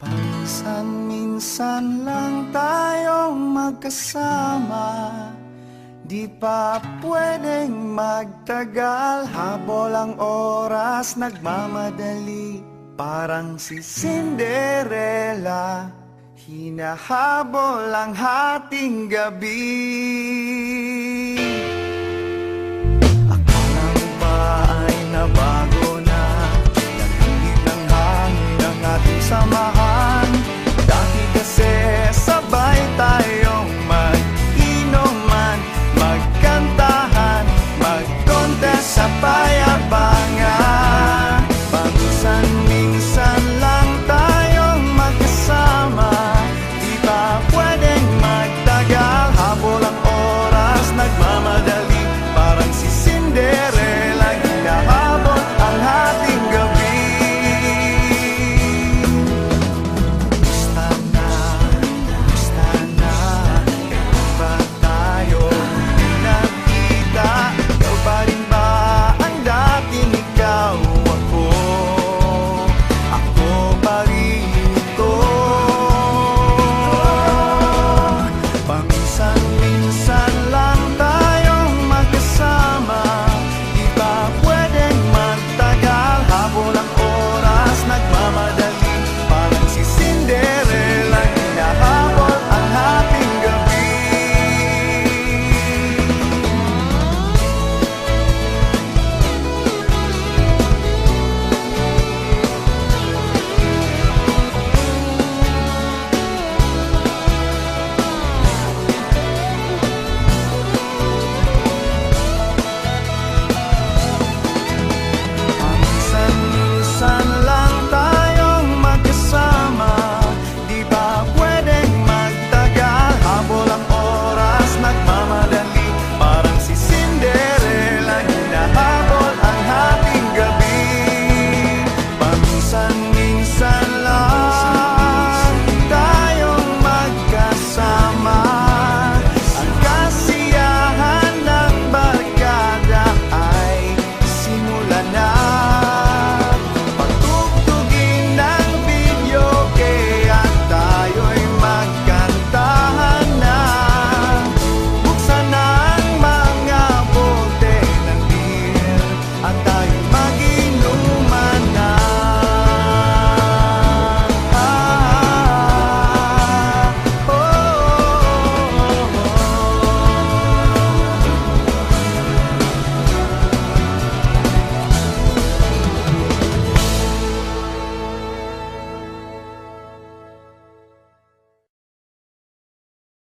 Paminsan-minsan lang tayong magkasama, di pa pwedeng magtagal. Habol ang oras, nagmamadali, parang si Cinderella. Hinahabol ang hating gabi. Akala mo ba ay nabago na? Nagigit ng hangin ang ating sama.